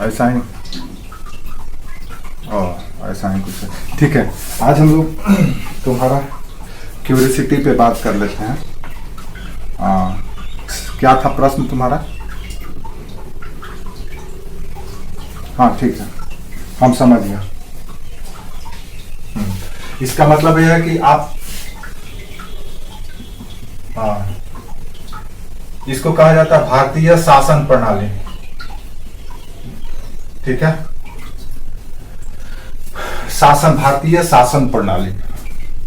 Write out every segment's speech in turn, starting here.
ऐसा ही, ऐसा ही कुछ है। ठीक है, आज हम लोग तुम्हारा क्यूरियोसिटी पे बात कर लेते हैं। क्या था प्रश्न तुम्हारा? हाँ ठीक है, हम समझ गए। इसका मतलब यह है कि आप, इसको कहा जाता है भारतीय शासन प्रणाली। ठीक है, शासन, भारतीय शासन प्रणाली,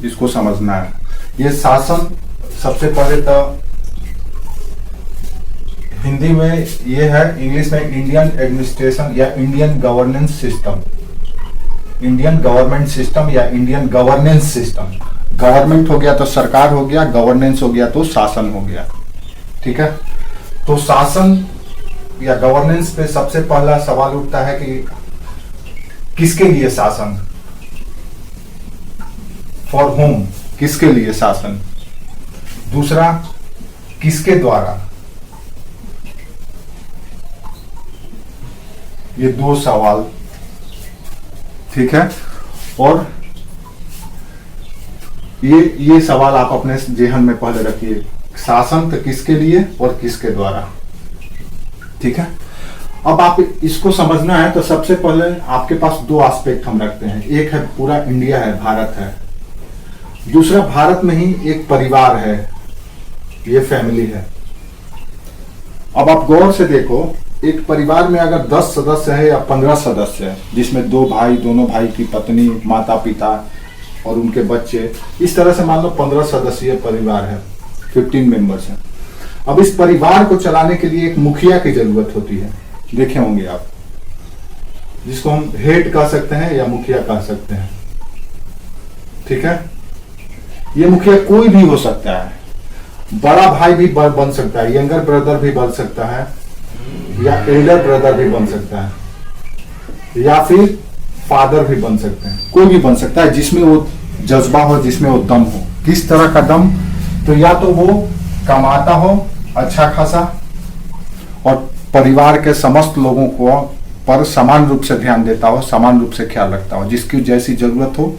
इसको समझना है। ये शासन सबसे पहले तो हिंदी में ये है, इंग्लिश में इंडियन एडमिनिस्ट्रेशन या Indian governance system, Indian government system या इंडियन गवर्नेंस सिस्टम। गवर्नमेंट हो गया तो सरकार हो गया, गवर्नेंस हो गया तो शासन हो गया। ठीक है, तो शासन या गवर्नेंस पे सबसे पहला सवाल उठता है कि किसके लिए शासन, फॉर होम, किसके लिए शासन। दूसरा, किसके द्वारा। ये दो सवाल, ठीक है। और ये सवाल आप अपने जेहन में पहले रखिए, शासन तो किसके लिए और किसके द्वारा। ठीक है, अब आप इसको समझना है तो सबसे पहले आपके पास दो एस्पेक्ट हम रखते हैं। एक है पूरा इंडिया है, भारत है। दूसरा, भारत में ही एक परिवार है, ये फैमिली है। अब आप गौर से देखो, एक परिवार में अगर 10 सदस्य है या 15 सदस्य है, जिसमें दो भाई, दोनों भाई की पत्नी, माता पिता और उनके बच्चे, इस तरह से मान लो 15 सदस्यीय परिवार है, 15 मेंबर्स हैं। अब इस परिवार को चलाने के लिए एक मुखिया की जरूरत होती है, देखे होंगे आप, जिसको हम हेड कह सकते हैं या मुखिया कह सकते हैं। ठीक है, ये मुखिया कोई भी हो सकता है, बड़ा भाई भी बन सकता है, यंगर ब्रदर भी बन सकता है, या एल्डर ब्रदर भी बन सकता है, या फिर फादर भी बन सकते हैं, कोई भी बन सकता है जिसमें वो जज्बा हो, जिसमें वो दम हो। किस तरह का दम? तो या तो वो कमाता हो अच्छा खासा और परिवार के समस्त लोगों को पर समान रूप से ध्यान देता हो, समान रूप से ख्याल रखता हो, जिसकी जैसी जरूरत हो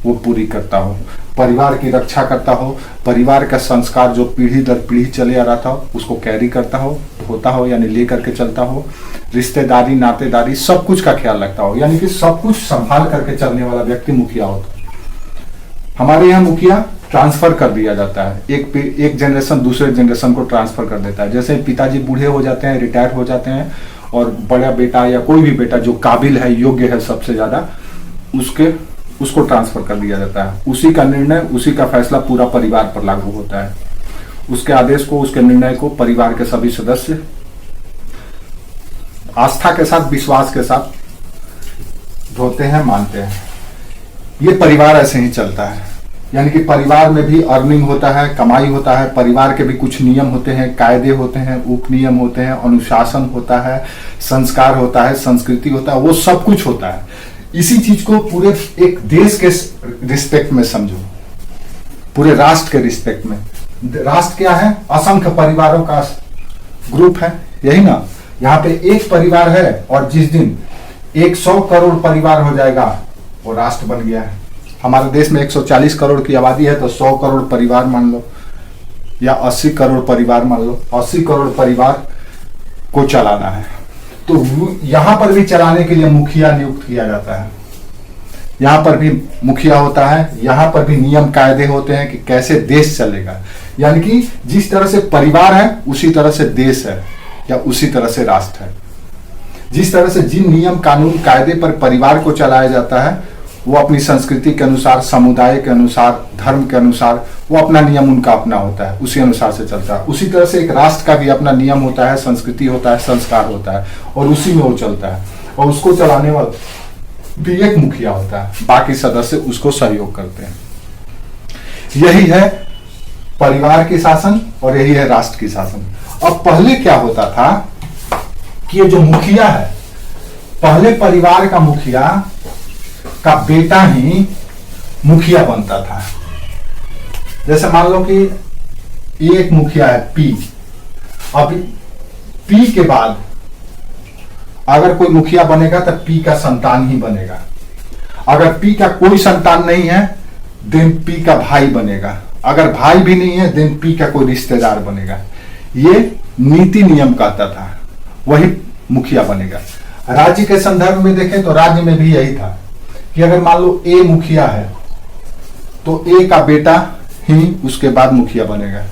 वो पूरी करता हो, परिवार की रक्षा करता हो, परिवार का संस्कार जो पीढ़ी दर पीढ़ी चले आ रहा था उसको कैरी करता हो, होता हो, यानी ले करके चलता हो, रिश्तेदारी, नातेदारी, सब कुछ का ख्याल रखता हो, यानी कि सब कुछ संभाल करके चलने वाला व्यक्ति मुखिया होता है। हमारे यहाँ मुखिया ट्रांसफर कर दिया जाता है, एक जनरेशन दूसरे जनरेशन को ट्रांसफर कर देता है। जैसे पिताजी बूढ़े हो जाते हैं, रिटायर हो जाते हैं, और बड़ा बेटा या कोई भी बेटा जो काबिल है, योग्य है सबसे ज्यादा, उसको ट्रांसफर कर दिया जाता है। उसी का निर्णय, उसी का फैसला पूरा परिवार पर लागू होता है। उसके आदेश को, उसके निर्णय को परिवार के सभी सदस्य आस्था के साथ, विश्वास के साथ ढोते हैं, मानते हैं। ये परिवार ऐसे ही चलता है, यानी कि परिवार में भी अर्निंग होता है, कमाई होता है, परिवार के भी कुछ नियम होते हैं, कायदे होते हैं, उपनियम होते हैं, अनुशासन होता है, संस्कार होता है, संस्कृति होता है, वो सब कुछ होता है। इसी चीज को पूरे एक देश के रिस्पेक्ट में समझो, पूरे राष्ट्र के रिस्पेक्ट में। राष्ट्र क्या है? असंख्य परिवारों का ग्रुप है, यही ना। यहाँ पे एक परिवार है और जिस दिन 100 करोड़ परिवार हो जाएगा वो राष्ट्र बन गया है। हमारे देश में 140 करोड़ की आबादी है, तो 100 करोड़ परिवार मान लो, या 80 करोड़ परिवार मान लो। 80 करोड़ परिवार को चलाना है, तो यहां पर भी चलाने के लिए मुखिया नियुक्त किया जाता है। यहां पर भी मुखिया होता है, यहां पर भी नियम कायदे होते हैं कि कैसे देश चलेगा। यानी कि जिस तरह से परिवार है उसी तरह से देश है, या उसी तरह से राष्ट्र है। जिस तरह से जिन नियम कानून कायदे पर परिवार को चलाया जाता है, वो अपनी संस्कृति के अनुसार, समुदाय के अनुसार, धर्म के अनुसार, वो अपना नियम उनका अपना होता है, उसी अनुसार से चलता है। उसी तरह से एक राष्ट्र का भी अपना नियम होता है, संस्कृति होता है, संस्कार होता है, और उसी में वो चलता है। और उसको चलाने वाला भी एक मुखिया होता है, बाकी सदस्य उसको सहयोग करते हैं। यही है परिवार की शासन और यही है राष्ट्र की शासन। अब पहले क्या होता था कि ये जो मुखिया है, पहले परिवार का मुखिया का बेटा ही मुखिया बनता था। जैसे मान लो कि एक मुखिया है पी, अब पी के बाद अगर कोई मुखिया बनेगा तो पी का संतान ही बनेगा। अगर पी का कोई संतान नहीं है देन पी का भाई बनेगा। अगर भाई भी नहीं है देन पी का कोई रिश्तेदार बनेगा। ये नीति नियम कहता था, वही मुखिया बनेगा। राज्य के संदर्भ में देखें तो राज्य में भी यही था कि अगर मान लो ए मुखिया है तो ए का बेटा ही उसके बाद मुखिया बनेगा,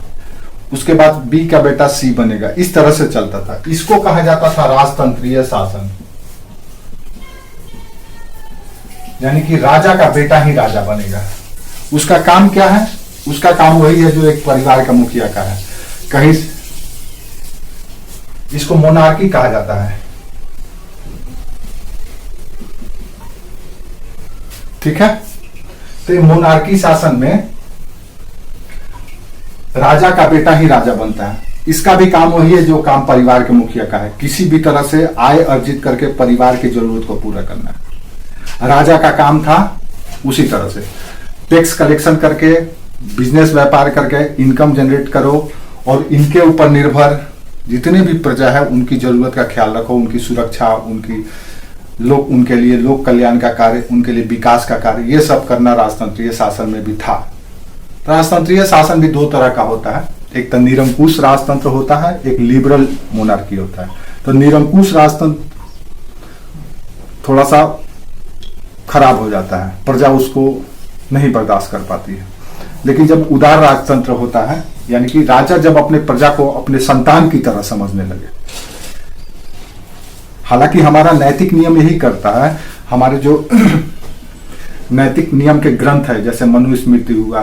उसके बाद बी का बेटा सी बनेगा। इस तरह से चलता था। इसको कहा जाता था राजतंत्रीय शासन, यानी कि राजा का बेटा ही राजा बनेगा। उसका काम क्या है? उसका काम वही है जो एक परिवार का मुखिया का है। कहीं इसको मोनार्की कहा जाता है, ठीक है। तो मोनार्की शासन में राजा का बेटा ही राजा बनता है। इसका भी काम वही है जो काम परिवार के मुखिया का है, किसी भी तरह से आय अर्जित करके परिवार की जरूरत को पूरा करना है। राजा का काम था उसी तरह से टैक्स कलेक्शन करके, बिजनेस व्यापार करके इनकम जनरेट करो और इनके ऊपर निर्भर जितने भी प्रजा है उनकी जरूरत का ख्याल रखो, उनकी सुरक्षा, उनके लिए लोक कल्याण का कार्य, उनके लिए विकास का कार्य, ये सब करना राजतंत्रीय शासन में भी था। राजतंत्रीय शासन भी दो तरह का होता है, एक तो निरंकुश राजतंत्र होता है, एक लिबरल मोनार्की होता है। तो निरंकुश राजतंत्र थोड़ा सा खराब हो जाता है, प्रजा उसको नहीं बर्दाश्त कर पाती है। लेकिन जब उदार राजतंत्र होता है, यानी कि राजा जब अपने प्रजा को अपने संतान की तरह समझने लगे। हालांकि हमारा नैतिक नियम यही करता है, हमारे जो नैतिक नियम के ग्रंथ है जैसे मनु स्मृति हुआ,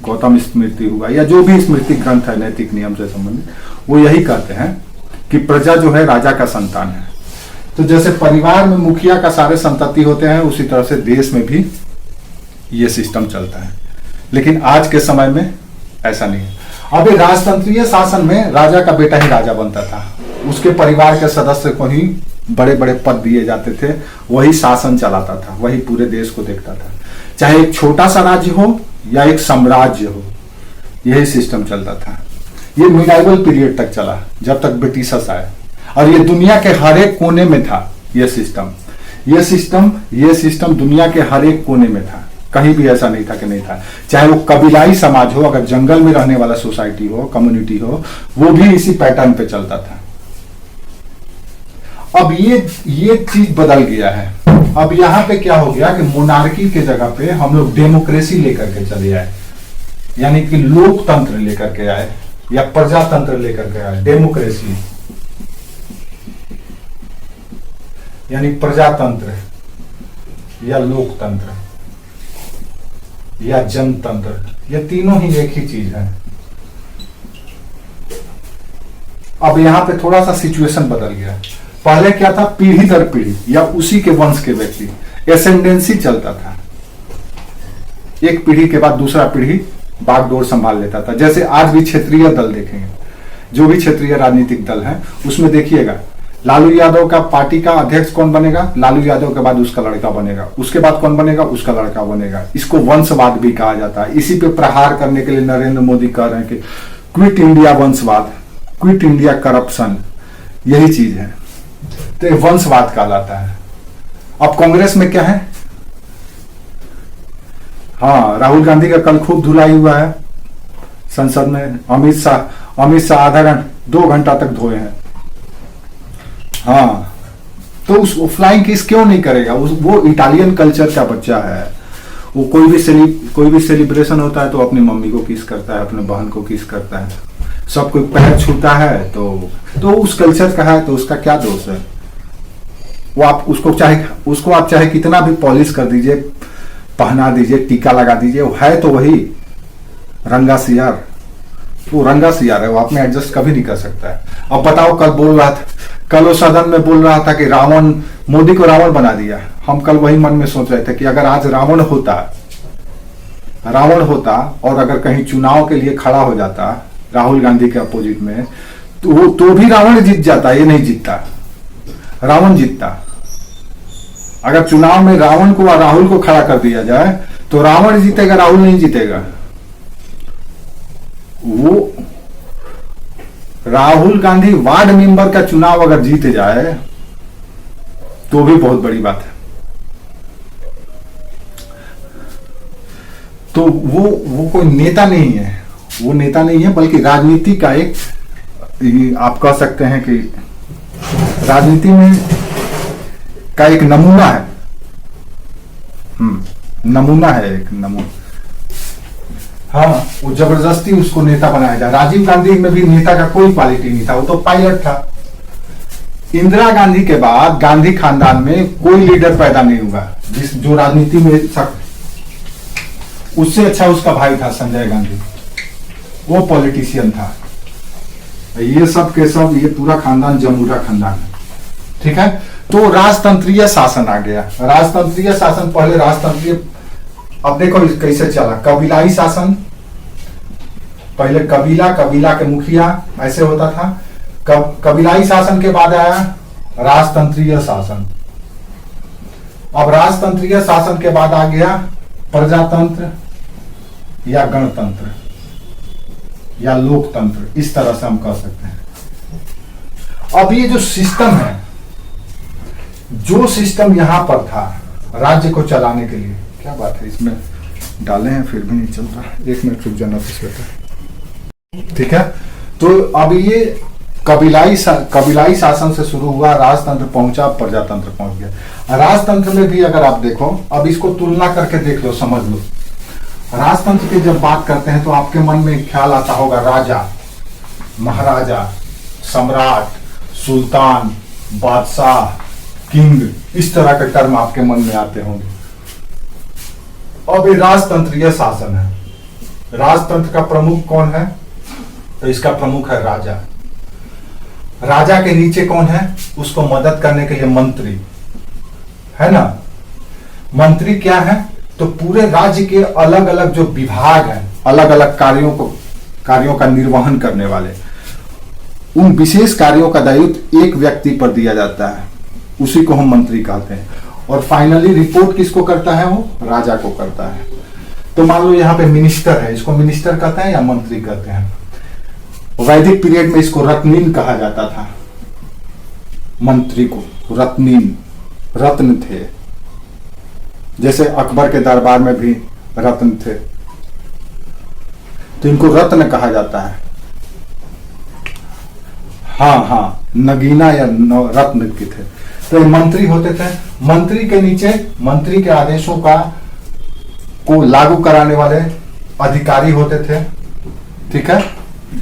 गौतम स्मृति हुआ, या जो भी स्मृति ग्रंथ है नैतिक नियम से संबंधित, वो यही कहते हैं कि प्रजा जो है राजा का संतान है। तो जैसे परिवार में मुखिया का सारे संतति होते हैं, उसी तरह से देश में भी ये सिस्टम चलता है। लेकिन आज के समय में ऐसा नहीं है। अब राजतंत्रीय शासन में राजा का बेटा ही राजा बनता था, उसके परिवार के सदस्य को ही बड़े बड़े पद दिए जाते थे, वही शासन चलाता था, वही पूरे देश को देखता था। चाहे एक छोटा सा राज्य हो या एक साम्राज्य हो, यही सिस्टम चलता था। ये मिडाइवल पीरियड तक चला, जब तक ब्रिटिशर्स आए, और ये दुनिया के हर एक कोने में था। ये सिस्टम दुनिया के हर एक कोने में था, कहीं भी ऐसा नहीं था कि नहीं था। चाहे वो कबीलाई समाज हो, अगर जंगल में रहने वाला सोसाइटी हो, कम्युनिटी हो, वो भी इसी पैटर्न पे चलता था। अब ये चीज बदल गया है। अब यहाँ पे क्या हो गया कि मोनार्की के जगह पे हम लोग डेमोक्रेसी लेकर के चले आए, यानी कि लोकतंत्र लेकर के आए या प्रजातंत्र लेकर के आए। डेमोक्रेसी यानी प्रजातंत्र या लोकतंत्र या जनतंत्र, ये तीनों ही एक ही चीज है। अब यहां पे थोड़ा सा सिचुएशन बदल गया। पहले क्या था, पीढ़ी दर पीढ़ी या उसी के वंश के व्यक्ति एसेंडेंसी चलता था, एक पीढ़ी के बाद दूसरा पीढ़ी बागडोर संभाल लेता था। जैसे आज भी क्षेत्रीय दल देखेंगे, जो भी क्षेत्रीय राजनीतिक दल है उसमें देखिएगा लालू यादव का पार्टी का अध्यक्ष कौन बनेगा, लालू यादव के बाद उसका लड़का बनेगा, उसके बाद कौन बनेगा, उसका लड़का बनेगा। इसको वंशवाद भी कहा जाता है। इसी पे प्रहार करने के लिए नरेंद्र मोदी कह रहे हैं कि क्विट इंडिया वंशवाद, क्विट इंडिया करप्शन, यही चीज है। तो ये वंशवाद कहलाता है। अब कांग्रेस में क्या है, हाँ, राहुल गांधी का कल खूब धुलाई हुआ है संसद में। अमित शाह आधा घंटा 2 घंटा तक धोए हैं। हाँ, तो उस फ्लाइंग किस क्यों नहीं करेगा? वो इटालियन कल्चर का बच्चा है। वो कोई भी सेलिब्रेशन होता है तो अपनी मम्मी को किस करता है, अपने बहन को किस करता है, सब कोई पैर छूता है, तो उस कल्चर का है, तो उसका क्या दोष है? वो आप उसको आप चाहे कितना भी पॉलिश कर दीजिए, पहना दीजिए, टीका लगा दीजिए, वो है तो वही रंगा सियार। वो रंगा सियार है, वो आप में एडजस्ट कभी नहीं कर सकता है। अब बताओ, कल वो सदन में बोल रहा था कि मोदी को रावण बना दिया। हम कल वही मन में सोच रहे थे कि अगर आज रावण होता और अगर कहीं चुनाव के लिए खड़ा हो जाता राहुल गांधी के अपोजिट में, तो भी रावण जीत जाता। ये नहीं जीतता, रावण जीतता। अगर चुनाव में रावण को और राहुल को खड़ा कर दिया जाए तो रावण जीतेगा, राहुल नहीं जीतेगा। वो राहुल गांधी वार्ड मेंबर का चुनाव अगर जीत जाए तो भी बहुत बड़ी बात है। तो वो कोई नेता नहीं है, वो नेता नहीं है, बल्कि राजनीति का एक, आप कह सकते हैं कि राजनीति में का एक नमूना है। नमूना है, एक नमूना। हाँ, वो जबरदस्ती उसको नेता बनाया जाए। राजीव गांधी में भी नेता का कोई क्वालिटी नहीं था, वो तो पायलट था। इंदिरा गांधी के बाद गांधी खानदान में कोई लीडर पैदा नहीं हुआ जो राजनीति में उससे अच्छा उसका भाई था संजय गांधी, वो पॉलिटिशियन था। ये सब के सब, ये पूरा खानदान जमूरा खानदान है, ठीक है। तो राजतंत्रीय शासन आ गया। राजतंत्रीय शासन, पहले राजतंत्रीय, अब देखो कैसे चला। कबीलाई शासन, पहले कबीला के मुखिया ऐसे होता था। कबीलाई शासन के बाद आया राजतंत्रीय शासन। अब राजतंत्रीय शासन के बाद आ गया प्रजातंत्र या गणतंत्र या लोकतंत्र, इस तरह से हम कह सकते हैं। अब ये जो सिस्टम है, जो सिस्टम यहां पर था राज्य को चलाने के लिए, क्या बात है, इसमें डाले हैं फिर भी नहीं चल रहा। 1 मिनट रुक जाना बेटा, ठीक है। तो अब ये कबीलाई शासन से शुरू हुआ, राजतंत्र पहुंचा, प्रजातंत्र पहुंच गया। राजतंत्र में भी अगर आप देखो, अब इसको तुलना करके देख लो, समझ लो। राजतंत्र की जब बात करते हैं तो आपके मन में ख्याल आता होगा राजा, महाराजा, सम्राट, सुल्तान, बादशाह, किंग, इस तरह के टर्म आपके मन में आते होंगे। अब ये राजतंत्रीय शासन है। राजतंत्र का प्रमुख कौन है? तो इसका प्रमुख है राजा। राजा के नीचे कौन है? उसको मदद करने के लिए मंत्री, है ना। मंत्री क्या है? तो पूरे राज्य के अलग अलग जो विभाग हैं, अलग अलग कार्यों का निर्वहन करने वाले, उन विशेष कार्यों का दायित्व एक व्यक्ति पर दिया जाता है, उसी को हम मंत्री कहते हैं। और फाइनली रिपोर्ट किसको करता है? वो राजा को करता है। तो मान लो यहाँ पे मिनिस्टर है, इसको मिनिस्टर कहते हैं या मंत्री कहते हैं। वैदिक पीरियड में इसको रत्नीन कहा जाता था, मंत्री को रत्नीन, रत्न थे। जैसे अकबर के दरबार में भी रत्न थे, तो इनको रत्न कहा जाता है। हाँ, नगीना या रत्न के थे। तो ये मंत्री होते थे। मंत्री के नीचे मंत्री के आदेशों को लागू कराने वाले अधिकारी होते थे, ठीक है,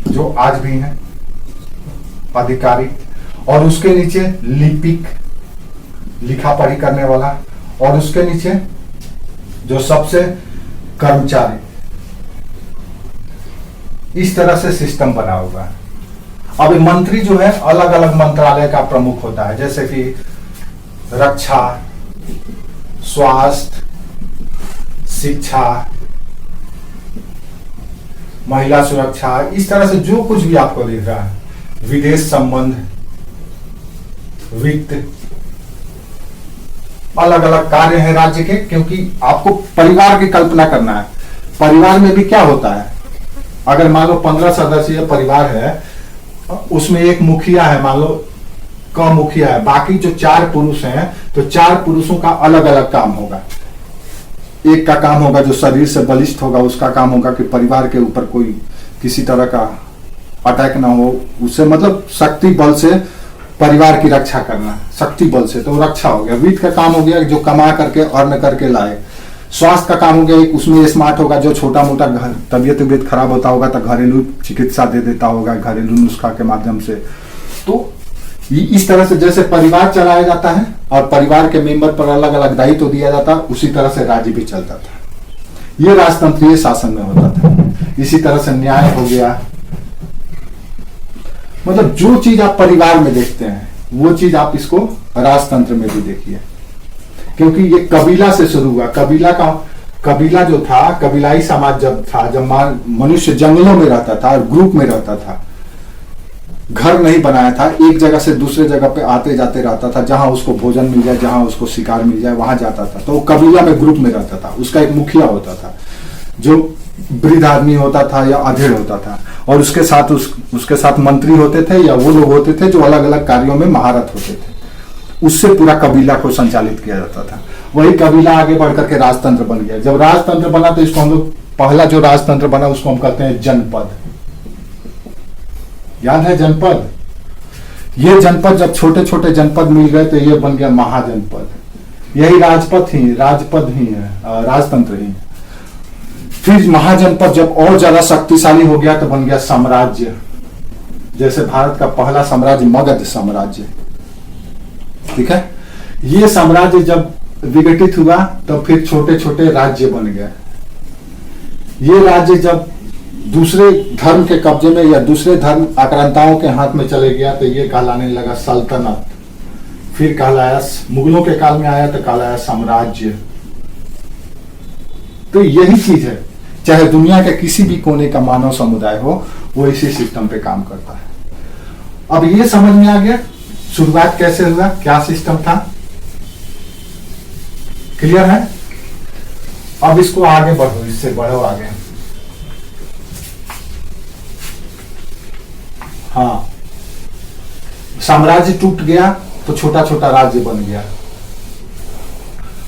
जो आज भी हैं अधिकारी। और उसके नीचे लिपिक, लिखा पढ़ी करने वाला, और उसके नीचे जो सबसे कर्मचारी। इस तरह से सिस्टम बना हुआ है। अब मंत्री जो है अलग अलग मंत्रालय का प्रमुख होता है, जैसे कि रक्षा, स्वास्थ्य, शिक्षा, महिला सुरक्षा, इस तरह से जो कुछ भी आपको दिख रहा है, विदेश संबंध, वित्त, अलग अलग कार्य है राज्य के। क्योंकि आपको परिवार की कल्पना करना है। परिवार में भी क्या होता है? अगर मान लो 15 सदस्यीय परिवार है, उसमें एक मुखिया है, मान लो का मुखिया है, बाकी जो 4 पुरुष हैं, तो 4 पुरुषों का अलग अलग काम होगा। एक का काम होगा जो शरीर से बलिष्ठ होगा, उसका काम होगा कि परिवार के ऊपर कोई किसी तरह का अटैक ना हो, उससे मतलब शक्ति बल से परिवार की रक्षा करना, शक्ति बल से, तो रक्षा हो गया। वित्त का काम हो गया जो कमा करके अर्न करके लाए। स्वास्थ्य का काम हो गया, एक उसमें स्मार्ट होगा जो छोटा मोटा तबियत खराब होता होगा तो घरेलू चिकित्सा दे देता होगा, घरेलू नुस्खा के माध्यम से। तो इस तरह से जैसे परिवार चलाया जाता है और परिवार के मेंबर पर अलग अलग दायित्व दिया जाता है, उसी तरह से राज्य भी चलता था। ये राजतंत्रीय शासन में होता था। इसी तरह से न्याय हो गया, मतलब जो चीज आप परिवार में देखते हैं वो चीज आप इसको राजतंत्र में भी देखिए। क्योंकि ये कबीला से शुरू हुआ। कबीला जो था, कबीलाई समाज जब था, जब मनुष्य जंगलों में रहता था और ग्रुप में रहता था, घर नहीं बनाया था, एक जगह से दूसरे जगह पे आते जाते रहता था, जहां उसको भोजन मिल जाए, जहां उसको शिकार मिल जाए वहां जाता था। तो वो कबीला में ग्रुप में रहता था, उसका एक मुखिया होता था जो वृद्ध आदमी होता था या अधेड़ होता था, और उसके साथ उसके साथ मंत्री होते थे या वो लोग होते थे जो अलग अलग कार्यों में महारत होते थे। उससे पूरा कबीला को संचालित किया जाता था। वही कबीला आगे बढ़ करके राजतंत्र बन गया। जब राजतंत्र बना तो इसको हम लोग, पहला जो राजतंत्र बना उसको हम कहते हैं जनपद। याद है जनपद? ये जनपद जब छोटे छोटे जनपद मिल गए तो ये बन गया महाजनपद। यही राजपद ही है, राजतंत्र ही। फिर महाजनपद जब और ज्यादा शक्तिशाली हो गया तो बन गया साम्राज्य। जैसे भारत का पहला साम्राज्य मगध साम्राज्य, ठीक है। ये साम्राज्य जब विघटित हुआ तो फिर छोटे छोटे राज्य बन गए। ये राज्य जब दूसरे धर्म के कब्जे में या दूसरे धर्म आक्रांताओं के हाथ में चले गया तो ये कहलाने लगा सल्तनत। फिर कहलाया, मुगलों के काल में आया तो कहलाया साम्राज्य। तो यही चीज है, चाहे दुनिया के किसी भी कोने का मानव समुदाय हो, वो इसी सिस्टम पे काम करता है। अब ये समझ में आ गया शुरुआत कैसे हुआ, क्या सिस्टम था, क्लियर है? अब इसको आगे बढ़ो, इससे बढ़ो आगे। हाँ, साम्राज्य टूट गया तो छोटा छोटा राज्य बन गया।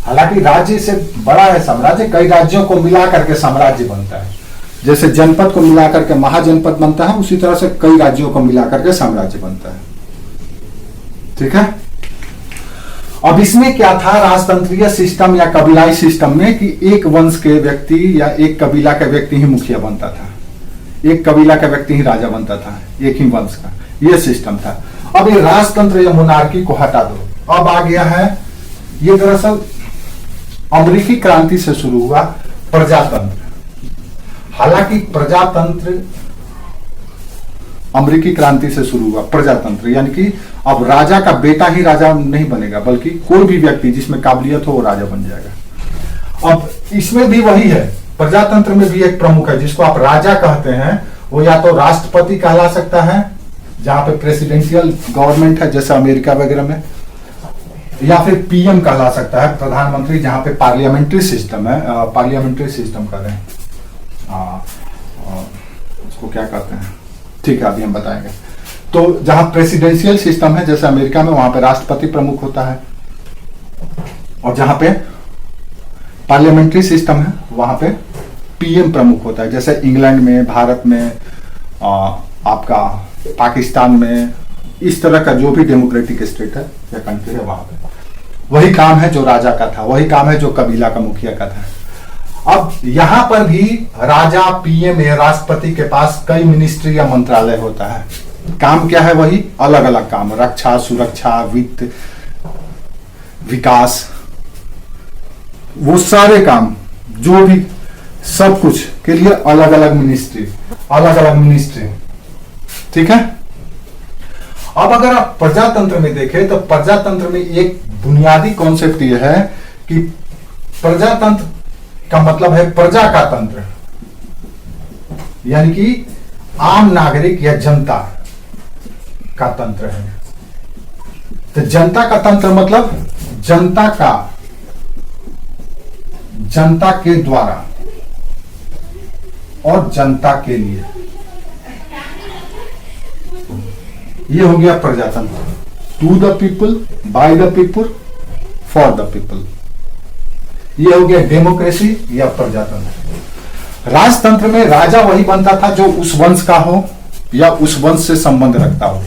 हालांकि राज्य से बड़ा है साम्राज्य, कई राज्यों को मिला करके साम्राज्य बनता है। जैसे जनपद को मिला करके महाजनपद बनता है, उसी तरह से कई राज्यों को मिला करके साम्राज्य बनता है, ठीक है। अब इसमें क्या था, राजतंत्रीय सिस्टम या कबीलाई सिस्टम में कि एक वंश के व्यक्ति या एक कबीला का व्यक्ति ही मुखिया बनता था, एक कबीला का व्यक्ति ही राजा बनता था, एक ही वंश का, यह सिस्टम था। अब ये राजतंत्र या मोनार्की को हटा दो, अब आ गया है, ये दरअसल अमेरिकी क्रांति से शुरू हुआ प्रजातंत्र। हालांकि प्रजातंत्र अमेरिकी क्रांति से शुरू हुआ प्रजातंत्र, यानी कि अब राजा का बेटा ही राजा नहीं बनेगा, बल्कि कोई भी व्यक्ति जिसमें काबिलियत हो वो राजा बन जाएगा। अब इसमें भी वही है, प्रजातंत्र में भी एक प्रमुख है जिसको आप राजा कहते हैं। वो या तो राष्ट्रपति कहला सकता है, जहां पे प्रेसिडेंशियल गवर्नमेंट है जैसे अमेरिका वगैरह में, या फिर पीएम कहला सकता है, प्रधानमंत्री, जहां पे पार्लियामेंट्री सिस्टम है, पार्लियामेंट्री सिस्टम कर रहे हैं, उसको क्या कहते हैं, ठीक है अभी हम बताएंगे। तो जहां प्रेसिडेंशियल सिस्टम है जैसे अमेरिका में, वहां पे राष्ट्रपति प्रमुख होता है, और जहां पे पार्लियामेंट्री सिस्टम है वहां पे पीएम प्रमुख होता है। जैसे इंग्लैंड में, भारत में, आपका पाकिस्तान में, इस तरह का जो भी डेमोक्रेटिक स्टेट है या कंट्री है वहां पे वही काम है जो राजा का था, वही काम है जो कबीला का मुखिया का था। अब यहां पर भी राजा, पीएम या राष्ट्रपति के पास कई मिनिस्ट्री या मंत्रालय होता है। काम क्या है, वही अलग अलग काम, रक्षा, सुरक्षा, वित्त, विकास, वो सारे काम जो भी सब कुछ के लिए अलग अलग मिनिस्ट्री, ठीक है। अब अगर आप प्रजातंत्र में देखें तो प्रजातंत्र में एक बुनियादी कॉन्सेप्ट यह है कि प्रजातंत्र का मतलब है प्रजा का तंत्र, यानी कि आम नागरिक या जनता का तंत्र है। तो जनता का तंत्र मतलब जनता के द्वारा और जनता के लिए, ये हो गया प्रजातंत्र। To the people, by the people, for the people, ये हो गया डेमोक्रेसी या प्रजातंत्र। राजतंत्र में राजा वही बनता था जो उस वंश का हो या उस वंश से संबंध रखता हो,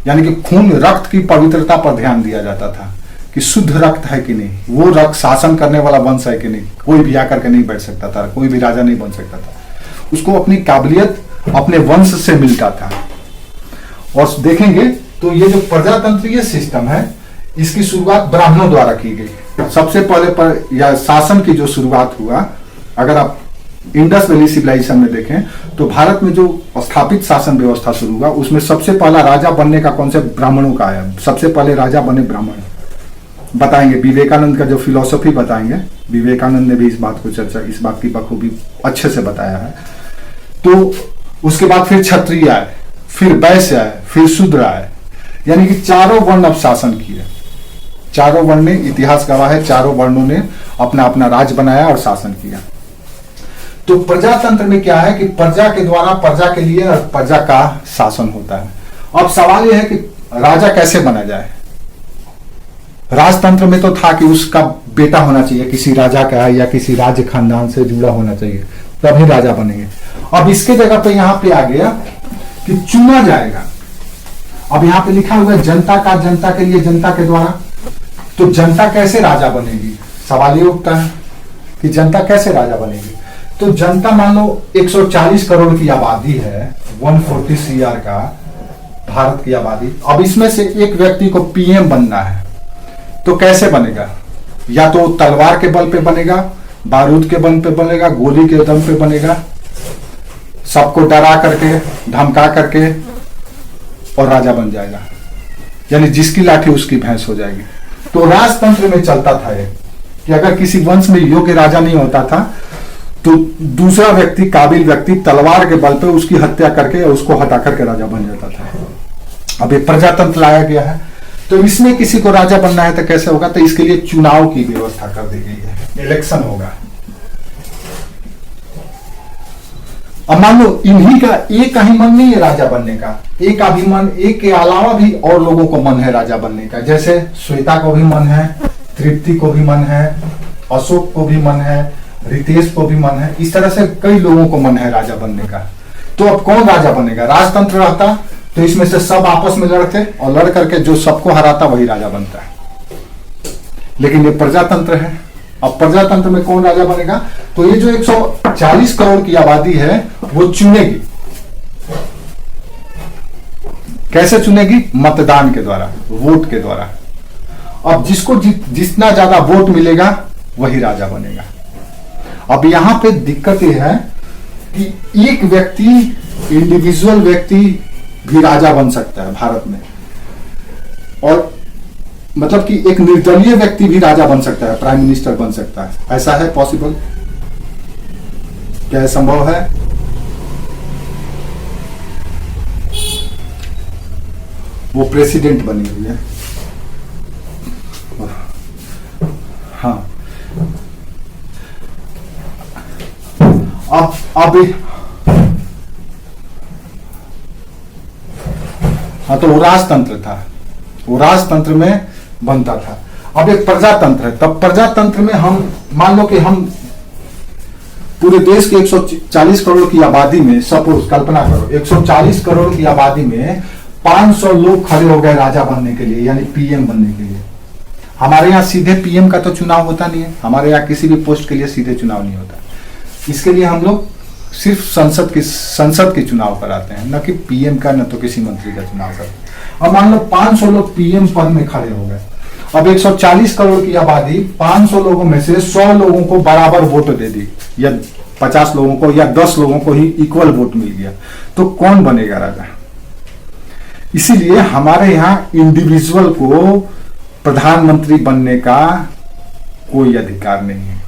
यानी कि खून, रक्त की पवित्रता पर ध्यान दिया जाता था कि शुद्ध रक्त है कि नहीं, वो रक्त शासन करने वाला वंश है कि नहीं। कोई भी आकर के नहीं बैठ सकता था, कोई भी राजा नहीं बन सकता था, उसको अपनी काबिलियत अपने वंश से मिलता था। और देखेंगे तो ये जो प्रजातंत्रीय सिस्टम है इसकी शुरुआत ब्राह्मणों द्वारा की गई। सबसे पहले या शासन की जो शुरुआत हुआ, अगर आप इंडस वैली सिविलाइजेशन में देखें तो भारत में जो स्थापित शासन व्यवस्था शुरू हुआ उसमें सबसे पहला राजा बनने का कॉन्सेप्ट ब्राह्मणों का आया। सबसे पहले राजा बने ब्राह्मण। बताएंगे विवेकानंद का जो फिलॉसफी बताएंगे, विवेकानंद ने भी इस बात की बखूबी अच्छे से बताया है। तो उसके बाद फिर क्षत्रिय आए, फिर वैश्य आए, फिर शूद्र आए, यानी कि चारों वर्ण अब शासन किए। चारों वर्ण ने, इतिहास गवाह है, चारों वर्णों ने अपना अपना राज बनाया और शासन किया। तो प्रजातंत्र में क्या है कि प्रजा के द्वारा, प्रजा के लिए और प्रजा का शासन होता है। अब सवाल यह है कि राजा कैसे बना जाए, राजतंत्र में तो था कि उसका बेटा होना चाहिए, किसी राजा का या किसी राज्य खानदान से जुड़ा होना चाहिए, तभी राजा बनेंगे। अब इसके जगह पे यहां पे आ गया कि चुना जाएगा। अब यहां पे लिखा हुआ है जनता का, जनता के लिए, जनता के द्वारा। तो जनता कैसे राजा बनेगी? सवाल ये उठता है कि जनता कैसे राजा बनेगी। तो जनता मान लो 140 करोड़ की आबादी है, 140 सीआर का भारत की आबादी। अब इसमें से एक व्यक्ति को पीएम बनना है, तो कैसे बनेगा? या तो तलवार के बल पे बनेगा, बारूद के बल पे बनेगा, गोली के दम पे बनेगा, सबको डरा करके, धमका करके और राजा बन जाएगा। यानी जिसकी लाठी उसकी भैंस हो जाएगी। तो राजतंत्र में चलता था ये कि अगर किसी वंश में योग्य राजा नहीं होता था तो दूसरा व्यक्ति, काबिल व्यक्ति तलवार के बल पे उसकी हत्या करके उसको हटा करके राजा बन जाता था। अब ये प्रजातंत्र लाया गया है। तो इसमें किसी को राजा बनना है तो कैसे होगा? तो इसके लिए चुनाव की व्यवस्था कर दी गई है, इलेक्शन होगा। अब मान लो इन्हीं का एक का ही मन नहीं है राजा बनने का, एक का भी मन, एक के अलावा भी और लोगों को मन है राजा बनने का। जैसे श्वेता को भी मन है, तृप्ति को भी मन है, अशोक को भी मन है, रितेश को भी मन है। इस तरह से कई लोगों को मन है राजा बनने का। तो अब कौन राजा बनेगा? राजतंत्र रहता तो इसमें से सब आपस में लड़ते और लड़ करके जो सबको हराता वही राजा बनता है। लेकिन ये प्रजातंत्र है। अब प्रजातंत्र में कौन राजा बनेगा? तो ये जो 140 करोड़ की आबादी है वो चुनेगी। कैसे चुनेगी? मतदान के द्वारा, वोट के द्वारा। अब जिसको जितना ज्यादा वोट मिलेगा वही राजा बनेगा। अब यहां पे दिक्कत यह है कि एक व्यक्ति, इंडिविजुअल व्यक्ति भी राजा बन सकता है भारत में, और मतलब कि एक निर्दलीय व्यक्ति भी राजा बन सकता है, प्राइम मिनिस्टर बन सकता है। ऐसा है पॉसिबल? क्या संभव है? वो प्रेसिडेंट बनी हुई है। हाँ, अब हाँ, तो वो राजतंत्र था, वो राजतंत्र में बनता था। अब एक प्रजातंत्र है। तब प्रजातंत्र में हम मान लो कि हम पूरे देश के 140 करोड़ की आबादी में, सपोज कल्पना करो 140 करोड़ की आबादी में 500 लोग खड़े हो गए राजा बनने के लिए, यानी पीएम बनने के लिए। हमारे यहाँ सीधे पीएम का तो चुनाव होता नहीं है, हमारे यहाँ किसी भी पोस्ट के लिए सीधे चुनाव नहीं होता। इसके लिए हम लोग सिर्फ संसद के चुनाव कराते हैं, न कि पीएम का, न तो किसी मंत्री का चुनाव करते हैं। अब मान लो 500 लोग पीएम पद में खड़े हो गए। अब 140 करोड़ की आबादी 500 लोगों में से 100 लोगों को बराबर वोट दे दी, या 50 लोगों को या 10 लोगों को ही इक्वल वोट मिल गया, तो कौन बनेगा राजा? इसीलिए हमारे यहाँ इंडिविजुअल को प्रधानमंत्री बनने का कोई अधिकार नहीं है।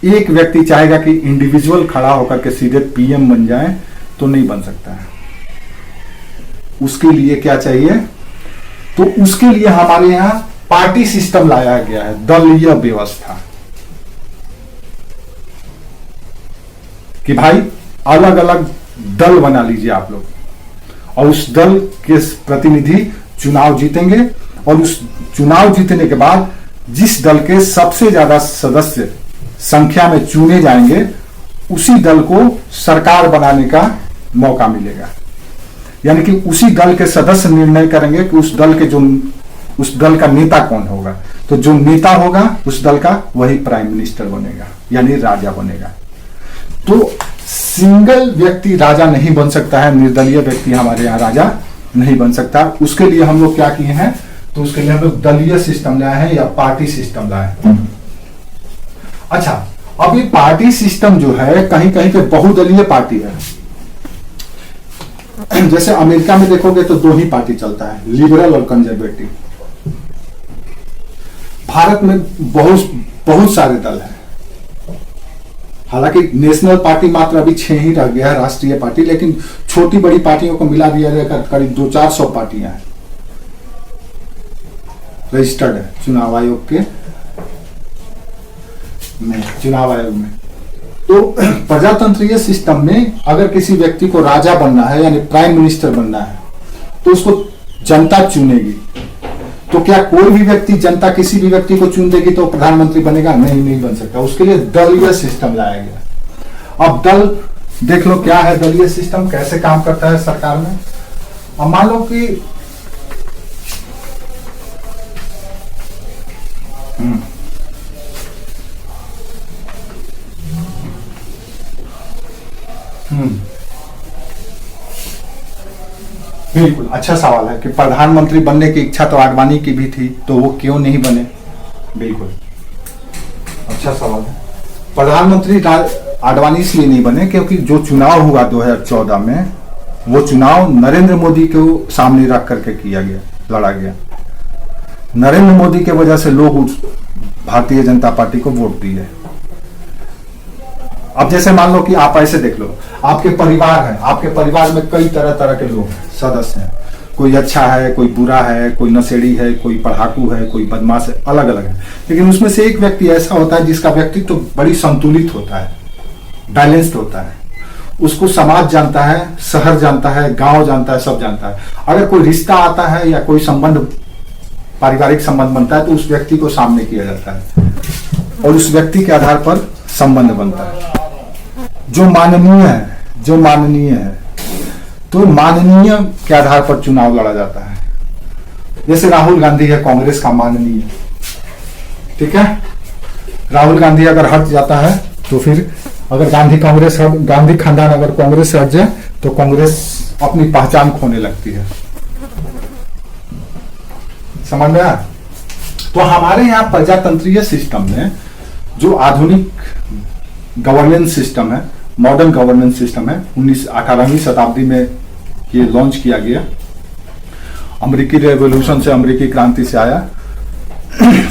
एक व्यक्ति चाहेगा कि इंडिविजुअल खड़ा होकर के सीधे पीएम बन जाए तो नहीं बन सकता है। उसके लिए क्या चाहिए? तो उसके लिए हमारे यहां पार्टी सिस्टम लाया गया है, दलीय व्यवस्था, कि भाई अलग अलग दल बना लीजिए आप लोग, और उस दल के प्रतिनिधि चुनाव जीतेंगे, और उस चुनाव जीतने के बाद जिस दल के सबसे ज्यादा सदस्य संख्या में चुने जाएंगे उसी दल को सरकार बनाने का मौका मिलेगा। यानी कि उसी दल के सदस्य निर्णय करेंगे कि उस दल का नेता कौन होगा। तो जो नेता होगा उस दल का, वही प्राइम मिनिस्टर बनेगा, यानी राजा बनेगा। तो सिंगल व्यक्ति राजा नहीं बन सकता है, निर्दलीय व्यक्ति हमारे यहाँ राजा नहीं बन सकता। उसके लिए हम लोग क्या किए हैं? तो उसके लिए हम लोग दलीय सिस्टम लाए हैं, या पार्टी सिस्टम लाए हैं। अच्छा, अब ये पार्टी सिस्टम जो है कहीं कहीं पे बहुदलीय पार्टी है। जैसे अमेरिका में देखोगे तो दो ही पार्टी चलता है, लिबरल और कंजर्वेटिव। भारत में बहुत सारे दल हैं। हालांकि नेशनल पार्टी मात्र अभी 6 ही रह गया है, राष्ट्रीय पार्टी, लेकिन छोटी बड़ी पार्टियों को मिला दिया जाएगा करीब 200-400 पार्टियां हैं, रजिस्टर्ड है चुनाव आयोग के में, चुनाव आयोग में। तो प्रजातंत्रीय सिस्टम में अगर किसी व्यक्ति को राजा बनना है, यानी प्राइम मिनिस्टर बनना है, तो उसको जनता चुनेगी। तो क्या कोई भी व्यक्ति, जनता किसी भी व्यक्ति को चुन देगी तो प्रधानमंत्री बनेगा? नहीं, नहीं बन सकता। उसके लिए दलीय सिस्टम लाया गया। अब दल देख लो क्या है दलीय सिस्टम, कैसे काम करता है सरकार में। अब मान लो कि बिल्कुल अच्छा सवाल है कि प्रधानमंत्री बनने की इच्छा तो आडवाणी की भी थी, तो वो क्यों नहीं बने? बिल्कुल अच्छा सवाल है। प्रधानमंत्री आडवाणी इसलिए नहीं बने क्योंकि जो चुनाव हुआ 2014 में, वो चुनाव नरेंद्र मोदी को सामने रख करके किया गया, लड़ा गया। नरेंद्र मोदी के वजह से लोग भारतीय जनता पार्टी को वोट दिए। अब जैसे मान लो कि आप ऐसे देख लो, आपके परिवार है, आपके परिवार में कई तरह तरह के लोग हैं, सदस्य हैं। कोई अच्छा है, कोई बुरा है, कोई नशेड़ी है, कोई पढ़ाकू है, कोई बदमाश है, अलग अलग है। लेकिन उसमें से एक व्यक्ति ऐसा होता है जिसका व्यक्तित्व तो बड़ी संतुलित होता है, बैलेंस्ड होता है। उसको समाज जानता है, शहर जानता है, गांव जानता है, सब जानता है। अगर कोई रिश्ता आता है या कोई संबंध, पारिवारिक संबंध बनता है, तो उस व्यक्ति को सामने किया जाता है और उस व्यक्ति के आधार पर संबंध बनता है। जो माननीय है, तो माननीय के आधार पर चुनाव लड़ा जाता है। जैसे राहुल गांधी है कांग्रेस का माननीय, ठीक है। राहुल गांधी अगर हट जाता है तो फिर अगर गांधी खानदान अगर कांग्रेस से हट जाए तो कांग्रेस अपनी पहचान खोने लगती है। समझ में आया? तो हमारे यहाँ प्रजातंत्रीय सिस्टम में जो आधुनिक गवर्नेंस सिस्टम है, मॉडर्न गवर्नेंस सिस्टम है, 18वीं शताब्दी में ये लॉन्च किया गया। अमेरिकी रेवोल्यूशन से, अमेरिकी क्रांति से आया,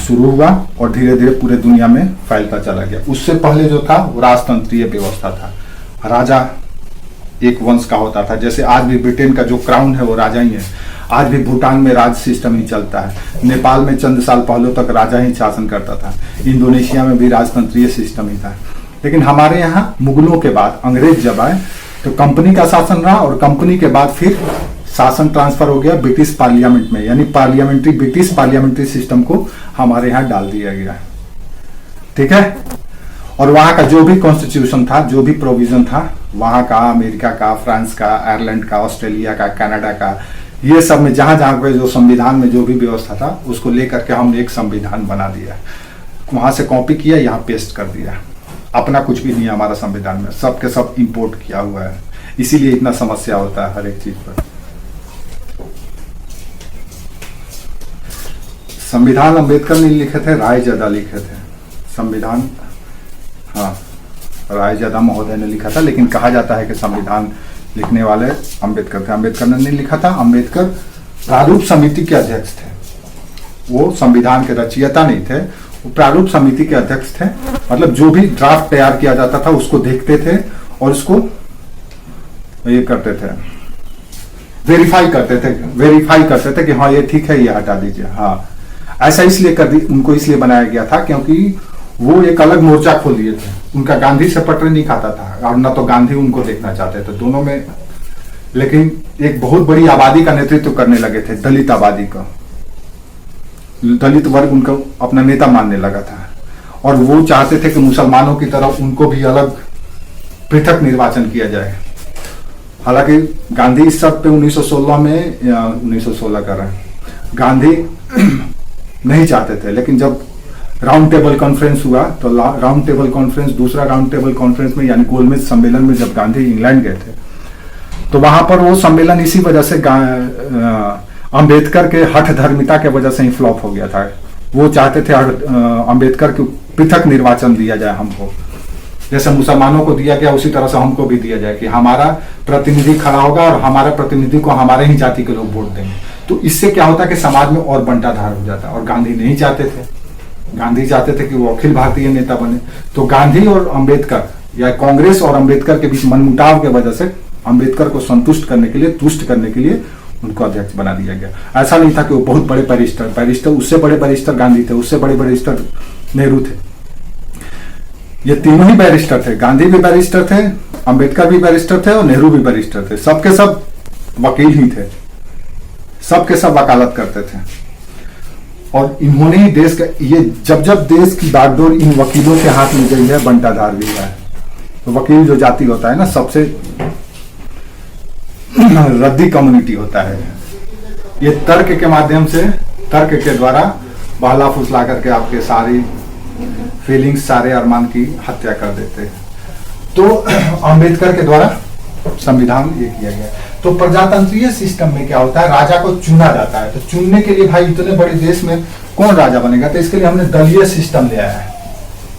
शुरू हुआ और धीरे धीरे पूरे दुनिया में फैलता चला गया। उससे पहले जो था वो राजतंत्रीय व्यवस्था था, राजा एक वंश का होता था। जैसे आज भी ब्रिटेन का जो क्राउन है वो राजा ही है। आज भी भूटान में राज सिस्टम ही चलता है। नेपाल में चंद साल पहले तक राजा ही शासन करता था। इंडोनेशिया में भी राजतंत्रीय सिस्टम ही था। लेकिन हमारे यहाँ मुगलों के बाद अंग्रेज जब आए तो कंपनी का शासन रहा और कंपनी के बाद फिर शासन ट्रांसफर हो गया ब्रिटिश पार्लियामेंट में, यानी ब्रिटिश पार्लियामेंट्री सिस्टम को हमारे यहाँ डाल दिया गया। ठीक है। और वहां का जो भी कॉन्स्टिट्यूशन था, जो भी प्रोविजन था वहां का, अमेरिका का, फ्रांस का, आयरलैंड का, ऑस्ट्रेलिया का, कनाडा का, ये सब में जहां जहां पे जो संविधान में जो भी व्यवस्था था उसको लेकर के हमने एक संविधान बना दिया। वहां से कॉपी किया, यहाँ पेस्ट कर दिया। अपना कुछ भी नहीं है हमारा संविधान में, सब के सब इंपोर्ट किया हुआ है। इसीलिए इतना समस्या होता है हर एक चीज पर। संविधान अंबेडकर ने लिखे थे, रायजादा लिखे थे संविधान। हाँ, रायजादा महोदय ने लिखा था, लेकिन कहा जाता है कि संविधान लिखने वाले अंबेडकर थे। अंबेडकर ने नहीं लिखा था। अंबेडकर प्रारूप समिति के अध्यक्ष थे। वो संविधान के रचयिता नहीं थे, वो प्रारूप समिति के अध्यक्ष थे। मतलब जो भी ड्राफ्ट तैयार किया जाता था उसको देखते थे और उसको ये करते थे, वेरीफाई करते थे कि हाँ ये ठीक है, ये हटा दीजिए। हाँ, ऐसा इसलिए उनको इसलिए बनाया गया था क्योंकि वो एक अलग मोर्चा खोल दिए थे। उनका गांधी से पटरी नहीं खाता था और न तो गांधी उनको देखना चाहते थे, दोनों में। लेकिन एक बहुत बड़ी आबादी का नेतृत्व करने लगे थे, दलित आबादी का। दलित वर्ग उनको अपना नेता मानने लगा था और वो चाहते थे कि मुसलमानों की तरफ उनको भी अलग पृथक निर्वाचन किया जाए। हालांकि गांधी इस सब पे 1916 में 1916 कर रहे हैं, गांधी नहीं चाहते थे। लेकिन जब राउंड टेबल कॉन्फ्रेंस हुआ तो राउंड टेबल कॉन्फ्रेंस, दूसरा राउंड टेबल कॉन्फ्रेंस में यानी गोलमेज सम्मेलन में जब गांधी इंग्लैंड गए थे तो वहां पर वो सम्मेलन इसी वजह से अंबेडकर के हठ धर्मिता के वजह से ही फ्लॉप हो गया था। वो चाहते थे अंबेडकर को पृथक निर्वाचन दिया जाए हमको, जैसे मुसलमानों को दिया गया उसी तरह से हमको भी दिया जाए कि हमारा प्रतिनिधि खड़ा होगा और हमारे प्रतिनिधि को हमारे ही जाति के लोग वोट देंगे। तो इससे क्या होता कि समाज में और बंटाधार हो जाता। और गांधी नहीं चाहते थे, गांधी चाहते थे कि वो अखिल भारतीय नेता बने। तो गांधी और अंबेडकर या कांग्रेस और अंबेडकर के बीच मनमुटाव के वजह से अंबेडकर को तुष्ट करने के लिए उनको अध्यक्ष बना दिया गया। ऐसा नहीं था कि वो बहुत बड़े बैरिस्टर, उससे बड़े बैरिस्टर गांधी थे, उससे बड़े बैरिस्टर नेहरू थे। ये तीनों ही बैरिस्टर थे, गांधी भी बैरिस्टर थे, अंबेडकर भी बैरिस्टर थे और नेहरू भी बैरिस्टर थे। सबके सब वकील ही थे, सबके सब वकालत करते थे। और इन्होंने ही देश का ये जब जब देश की बागडोर इन वकीलों के हाथ में गई है, बंटाधार भी है। तो वकील जो जाति होता है ना, सबसे रद्दी कम्युनिटी होता है। ये तर्क के माध्यम से, तर्क के द्वारा बहला फुसला करके आपके सारी फीलिंग्स, सारे अरमान की हत्या कर देते हैं। तो अंबेडकर के द्वारा संविधान ये किया गया। तो प्रजातंत्रीय सिस्टम में क्या होता है, राजा को चुना जाता है। तो चुनने के लिए भाई इतने बड़े देश में कौन राजा बनेगा, तो इसके लिए हमने दलीय सिस्टम ले आया है,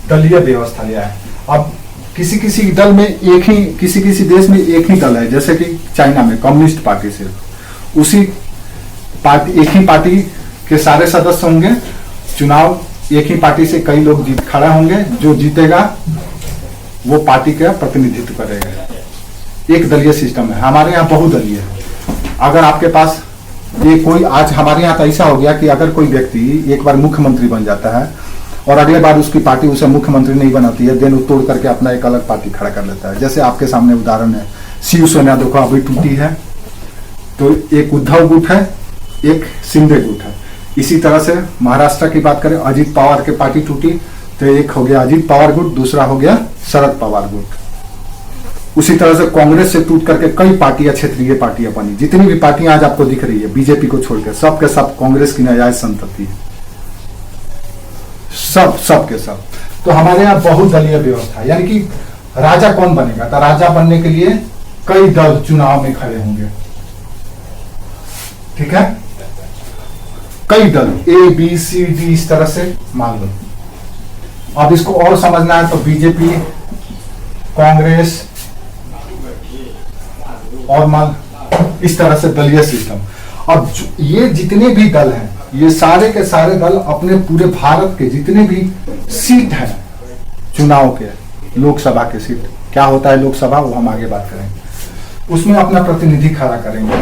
दलीय व्यवस्था लिया है। अब किसी किसी दल में एक ही, किसी किसी देश में एक ही दल है, जैसे कि चाइना में कम्युनिस्ट पार्टी, सिर्फ उसी पार्टी, एक ही पार्टी के सारे सदस्य होंगे, चुनाव एक ही पार्टी से कई लोग जीत खड़ा होंगे, जो जीतेगा वो पार्टी का प्रतिनिधित्व करेगा। एक दलीय सिस्टम है। हमारे यहाँ बहुदलीय है। अगर आपके पास ये कोई, आज हमारे यहाँ तो ऐसा हो गया कि अगर कोई व्यक्ति एक बार मुख्यमंत्री बन जाता है और अगले बार उसकी पार्टी उसे मुख्यमंत्री नहीं बनाती है, देन वो तोड़ करके अपना एक अलग पार्टी खड़ा कर लेता है। जैसे आपके सामने उदाहरण है, शिवसेना देखो अभी टूटी है, तो एक उद्धव गुट है, एक शिंदे गुट है। इसी तरह से महाराष्ट्र की बात करें, अजीत पवार की पार्टी टूटी तो एक हो गया अजीत पवार गुट, दूसरा हो गया शरद पवार गुट। उसी तरह से कांग्रेस से टूट करके कई पार्टियां, क्षेत्रीय पार्टियां बनी। जितनी भी पार्टियां आज आपको दिख रही है बीजेपी को छोड़कर, सब के सब कांग्रेस की नाजायज संतति है, सब के सब। तो हमारे यहाँ बहुदलीय व्यवस्था, यानी कि राजा कौन बनेगा, तो राजा बनने के लिए कई दल चुनाव में खड़े होंगे, ठीक है, कई दल ए बी सी डी इस तरह से मान लो। अब इसको और समझना है तो बीजेपी, कांग्रेस और मान इस तरह से दलीय सिस्टम। अब ये जितने भी दल हैं, ये सारे के सारे दल अपने पूरे भारत के जितने भी सीट हैं चुनाव के, लोकसभा के सीट, क्या होता है लोकसभा, वो हम आगे बात करेंगे, उसमें अपना प्रतिनिधि खड़ा करेंगे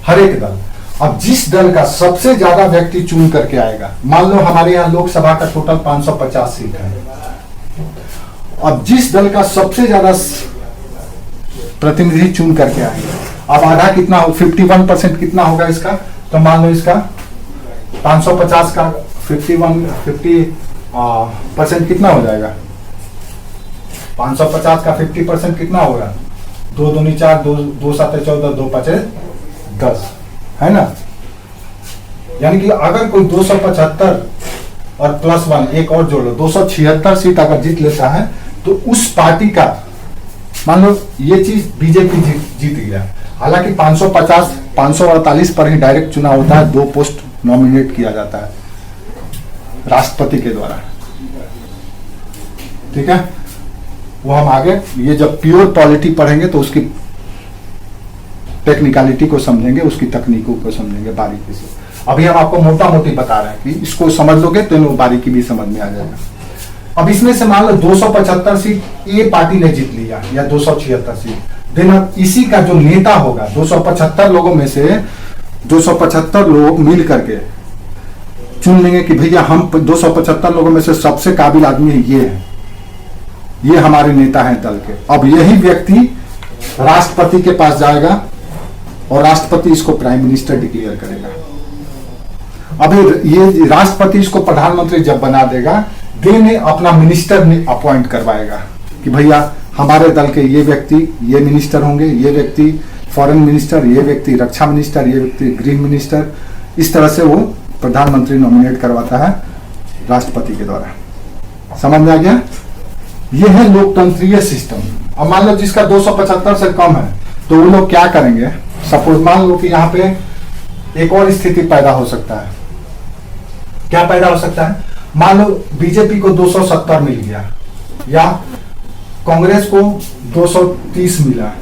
हर एक दल। अब जिस दल का सबसे ज्यादा व्यक्ति चुन करके आएगा, मान लो हमारे यहाँ लोकसभा का टोटल 550 सीट है, अब जिस दल का सबसे ज्यादा प्रतिनिधि चुन करके आएगा, अब आधा कितना हो, 51% कितना होगा इसका, तो मान लो इसका 550 का 50% कितना हो जाएगा, 550 का 50% कितना होगा, 2 दूनी 4, 2 7 14, 2 5 10, है ना। यानी कि अगर कोई 275 और +1 एक और जोड़ लो, 276 सीट अगर जीत लेता है, तो उस पार्टी का, मान लो ये चीज बीजेपी जीत गया। हालांकि 550 548 पर ही डायरेक्ट चुनाव होता है, 2 पोस्ट नॉमिनेट किया जाता है राष्ट्रपति के द्वारा, ठीक है। वो हम आगे, ये जब प्योर पॉलिटी पढ़ेंगे तो उसकी टेक्निकलिटी को समझेंगे, उसकी तकनीकों को समझेंगे बारीकी से। अभी हम आपको मोटा मोटी बता रहे हैं कि इसको समझ लोगे तो बारीकी भी समझ में आ जाएगा। अब इसमें से मान लो 275 सीट ये पार्टी ने जीत लिया, या 276 सीट, देन अब इसी का जो नेता होगा, 275 लोगों में से 275 लोग मिल करके चुन लेंगे कि भैया हम 275 लोगों में से सबसे काबिल आदमी है, ये है, ये हमारे नेता हैं दल के। अब यही व्यक्ति राष्ट्रपति के पास जाएगा और राष्ट्रपति इसको प्राइम मिनिस्टर डिक्लेयर करेगा। अभी ये राष्ट्रपति इसको प्रधानमंत्री जब बना देगा, देन अपना मिनिस्टर ने अपॉइंट करवाएगा कि भैया हमारे दल के ये व्यक्ति ये मिनिस्टर होंगे, ये व्यक्ति फॉरेन मिनिस्टर, ये व्यक्ति रक्षा मिनिस्टर, ये व्यक्ति गृह मिनिस्टर। इस तरह से वो प्रधानमंत्री नॉमिनेट करवाता है राष्ट्रपति के द्वारा। समझ में आ गया? ये है लोकतंत्रीय सिस्टम। अब मान लो जिसका 275 से कम है तो वो लोग क्या करेंगे, सपोज मान लो कि यहाँ पे एक और स्थिति पैदा हो सकता है। क्या पैदा हो सकता है? मान लो बीजेपी को 270 मिल गया या कांग्रेस को 230 मिला,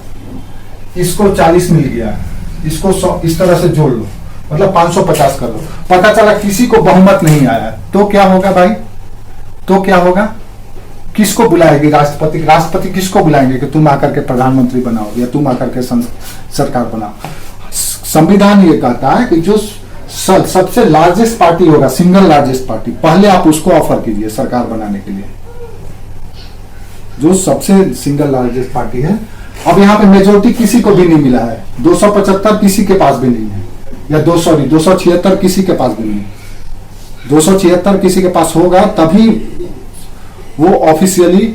इसको 40 मिल गया, इसको 100, इस तरह से जोड़ लो, मतलब 550 कर लो। पता चला किसी को बहुमत नहीं आया, तो क्या होगा भाई? तो क्या होगा? किसको बुलाएगी राष्ट्रपति? राष्ट्रपति किसको बुलाएंगे कि तुम आकर के प्रधानमंत्री बनाओ या तुम आकर के सरकार बनाओ? संविधान ये कहता है कि जो सबसे लार्जेस्ट पार्टी होगा, सिंगल लार्जेस्ट पार्टी, पहले आप उसको ऑफर कीजिए सरकार बनाने के लिए, जो सबसे सिंगल लार्जेस्ट पार्टी है। अब यहाँ पे मेजोरिटी किसी को भी नहीं मिला है, 275 किसी के पास भी नहीं है, या 276 किसी के पास भी नहीं है, 276 किसी के पास होगा तभी वो ऑफिशियली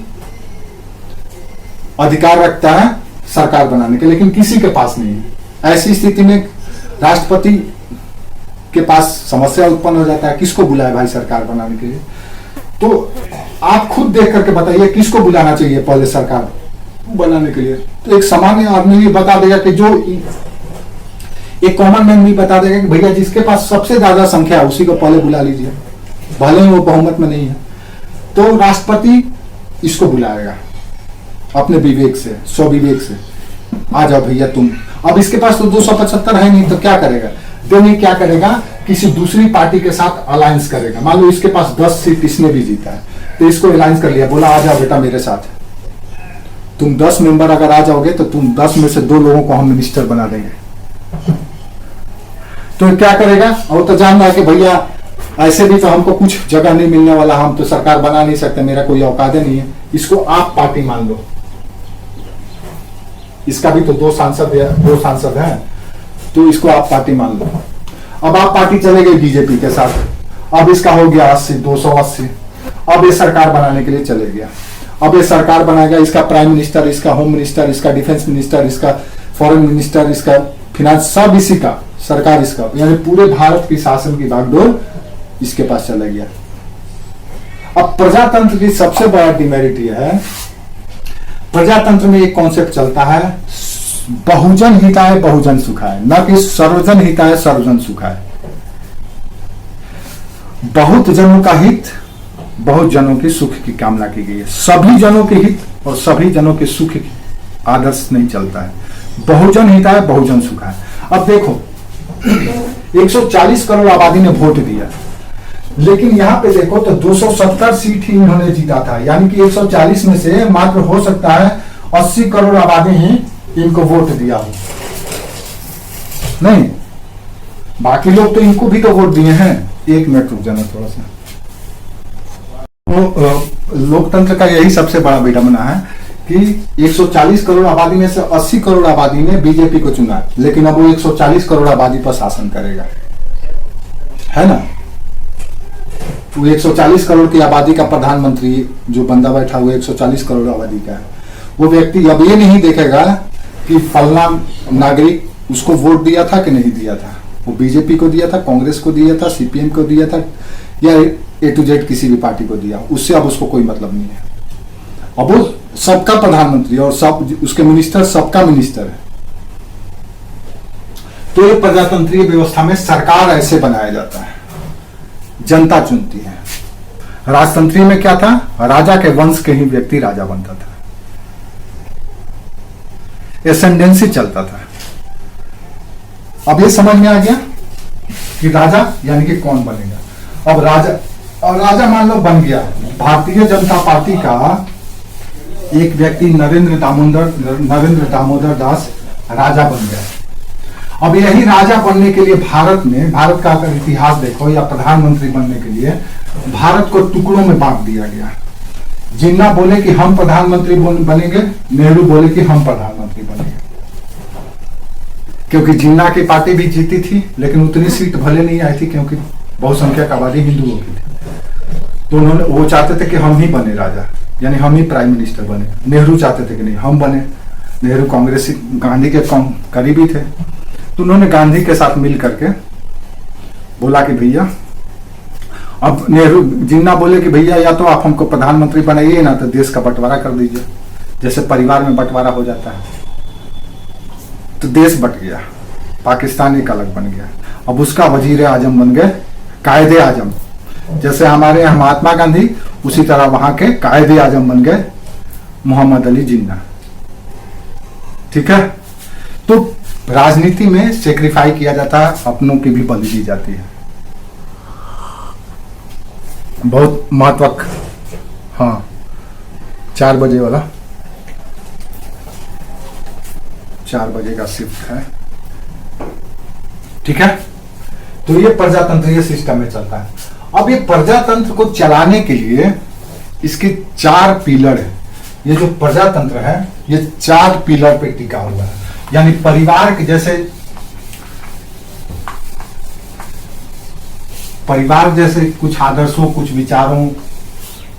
अधिकार रखता है सरकार बनाने के, लेकिन किसी के पास नहीं है। ऐसी स्थिति में राष्ट्रपति के पास समस्या उत्पन्न हो जाता है, किसको बुलाए भाई सरकार बनाने के लिए। तो आप खुद देख करके बताइए किसको बुलाना चाहिए पहले सरकार बनाने के लिए। तो एक सामान्य आदमी भी बता देगा कि जो एक कॉमन मैन भी बता देगा कि भैया जिसके पास सबसे ज्यादा संख्या है उसी को पहले बुला लीजिए, भले ही वो बहुमत में नहीं है। तो राष्ट्रपति इसको बुलाएगा अपने विवेक से, स्वविवेक से, आ जाओ भैया तुम। अब इसके पास तो 275 है नहीं, तो क्या करेगा, देने क्या करेगा, किसी दूसरी पार्टी के साथ अलायंस करेगा। मान लो इसके पास 10 सीट इसने भी जीता है, तो इसको अलायंस कर लिया, बोला आ जाओ बेटा मेरे साथ, तुम 10 मेंबर अगर आ जाओगे तो तुम 10 में से 2 लोगों को हम मिनिस्टर बना देंगे। तो क्या करेगा, और तो जान रहा है कि भैया ऐसे भी तो हमको कुछ जगह नहीं मिलने वाला, हम तो सरकार बना नहीं सकते, मेरा कोई औकात नहीं है, इसको आप पार्टी मान लो। इसका भी तो 2 सांसद हैं, तो इसको आप पार्टी मान लो। अब आप पार्टी चले गई बीजेपी के साथ, अब इसका हो गया 80, 280। अब ये सरकार बनाने के लिए चले गया। अब ये सरकार बनाएगा, इसका प्राइम मिनिस्टर, इसका होम मिनिस्टर, इसका डिफेंस मिनिस्टर, इसका फॉरेन मिनिस्टर, इसका फिनांस, सब इसी का, सरकार इसका, यानी पूरे भारत की शासन की बागडोर इसके पास चला गया। अब प्रजातंत्र की सबसे बड़ा डिमेरिट यह है, प्रजातंत्र में एक कॉन्सेप्ट चलता है, बहुजन हिताय बहुजन सुखाय, न कि सर्वजन हिताय सर्वजन सुखाय। बहुत जनों का हित, बहुत जनों के सुख की कामना की गई है। सभी जनों के हित और सभी जनों के सुख की आदर्श नहीं चलता है। बहुजन हिताय बहुजन सुखाय। अब देखो 140 करोड़ आबादी ने वोट दिया, लेकिन यहां पे देखो तो 270 सीट ही इन्होंने जीता था, यानी कि 140 में से मात्र हो सकता है 80 करोड़ आबादी ही इनको वोट दिया हो। नहीं, बाकी लोग तो इनको भी तो वोट दिए हैं। एक मिनट रुक जाना थोड़ा सा। तो लोकतंत्र का यही सबसे बड़ा विडंबना है कि 140 करोड़ आबादी में से 80 करोड़ आबादी ने बीजेपी को चुना, लेकिन अब वो 140 करोड़ आबादी पर शासन करेगा, है ना। वो 140 करोड़ की आबादी का प्रधानमंत्री जो बंदा बैठा हुआ 140 करोड़ आबादी का है, वो व्यक्ति अब ये नहीं देखेगा कि फलना नागरिक उसको वोट दिया था कि नहीं दिया था, वो बीजेपी को दिया था, कांग्रेस को दिया था, सीपीएम को दिया था, या A to Z किसी भी पार्टी को दिया, उससे अब उसको कोई मतलब नहीं है। अब वो सबका प्रधानमंत्री और सब उसके मिनिस्टर सबका मिनिस्टर है। तो ये प्रजातंत्रीय व्यवस्था में सरकार ऐसे बनाया जाता है, जनता चुनती है। राजतंत्रीय में क्या था, राजा के वंश के ही व्यक्ति राजा बनता था, एसेंडेंसी चलता था। अब ये समझ में आ गया कि राजा यानी कि कौन बनेगा। अब राजा मान लो बन गया, भारतीय जनता पार्टी का एक व्यक्ति नरेंद्र दामोदर दास राजा बन गया। अब यही राजा बनने के लिए भारत का अगर इतिहास देखो या प्रधानमंत्री बनने के लिए भारत को टुकड़ों में बांट दिया गया। जिन्ना बोले कि हम प्रधानमंत्री बनेंगे, नेहरू बोले कि हम प्रधानमंत्री बनेंगे, क्योंकि जिन्ना की पार्टी भी जीती थी लेकिन उतनी सीट भले नहीं आई थी क्योंकि बहुसंख्यक आबादी हिंदुओं की थी। तो उन्होंने वो चाहते थे कि हम ही बने राजा, यानी हम ही प्राइम मिनिस्टर बने। नेहरू चाहते थे कि नहीं हम बने, नेहरू कांग्रेस गांधी के करीबी थे, तो उन्होंने गांधी के साथ मिल करके बोला कि भैया, अब नेहरू जिन्ना बोले कि भैया या तो आप हमको प्रधानमंत्री बनाइए ना तो देश का बंटवारा कर दीजिए, जैसे परिवार में बंटवारा हो जाता है। तो देश बट गया, पाकिस्तान एक अलग बन गया। अब उसका वजीर आजम बन गए कायदे आजम, जैसे हमारे यहाँ महात्मा गांधी, उसी तरह वहां के कायदे आजम बन गए मोहम्मद अली जिन्ना। ठीक है, तो राजनीति में सेक्रीफाई किया जाता है, अपनों की भी बलि दी जाती है। बहुत महत्वक। हाँ, 4 बजे वाला, 4 बजे का शिफ्ट है। ठीक है, तो ये प्रजातंत्रीय सिस्टम में चलता है। अब ये प्रजातंत्र को चलाने के लिए इसके 4 पिलर है। ये जो प्रजातंत्र है ये 4 पिलर पे टिका हुआ है, यानी परिवार के जैसे परिवार जैसे कुछ आदर्शों कुछ विचारों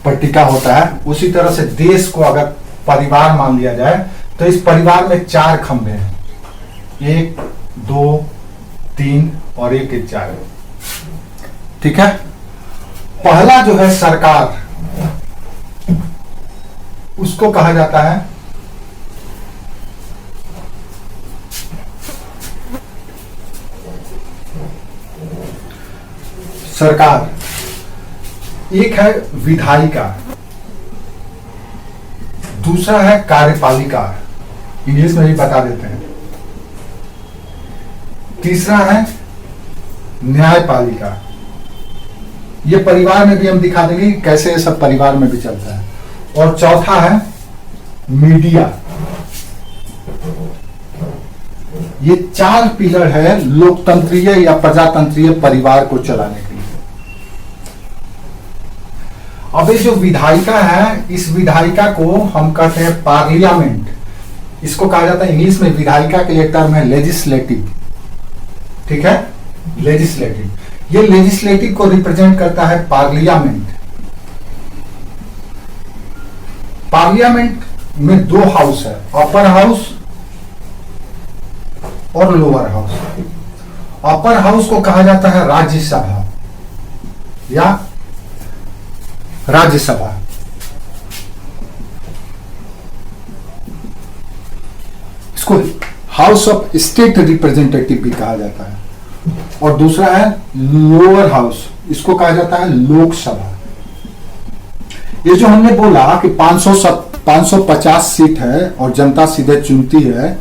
पर टिका होता है, उसी तरह से देश को अगर परिवार मान लिया जाए तो इस परिवार में 4 खंभे हैं, 1 2 3 और 1 1 4। ठीक है। पहला जो है सरकार, उसको कहा जाता है सरकार। एक है विधायिका, दूसरा है कार्यपालिका, इंग्लिश में भी बता देते हैं, तीसरा है न्यायपालिका। ये परिवार में भी हम दिखा देंगे कि कैसे ये सब परिवार में भी चलता है। और चौथा है मीडिया। ये 4 पिलर है लोकतंत्रीय या प्रजातंत्रीय परिवार को चलाने के लिए। अब ये जो विधायिका है, इस विधायिका को हम कहते हैं पार्लियामेंट। इसको कहा जाता है इंग्लिश में विधायिका के लिए टर्म है लेजिस्लेटिव। ठीक है, लेजिस्लेटिव। ये लेजिस्लेटिव को रिप्रेजेंट करता है पार्लियामेंट। पार्लियामेंट में 2 हाउस है, अपर हाउस और लोअर हाउस। अपर हाउस को कहा जाता है राज्यसभा या राज्यसभा। इसको हाउस ऑफ स्टेट रिप्रेजेंटेटिव भी कहा जाता है। और दूसरा है लोअर हाउस, इसको कहा जाता है लोकसभा। ये जो हमने बोला कि 550 सीट है और जनता सीधे चुनती है,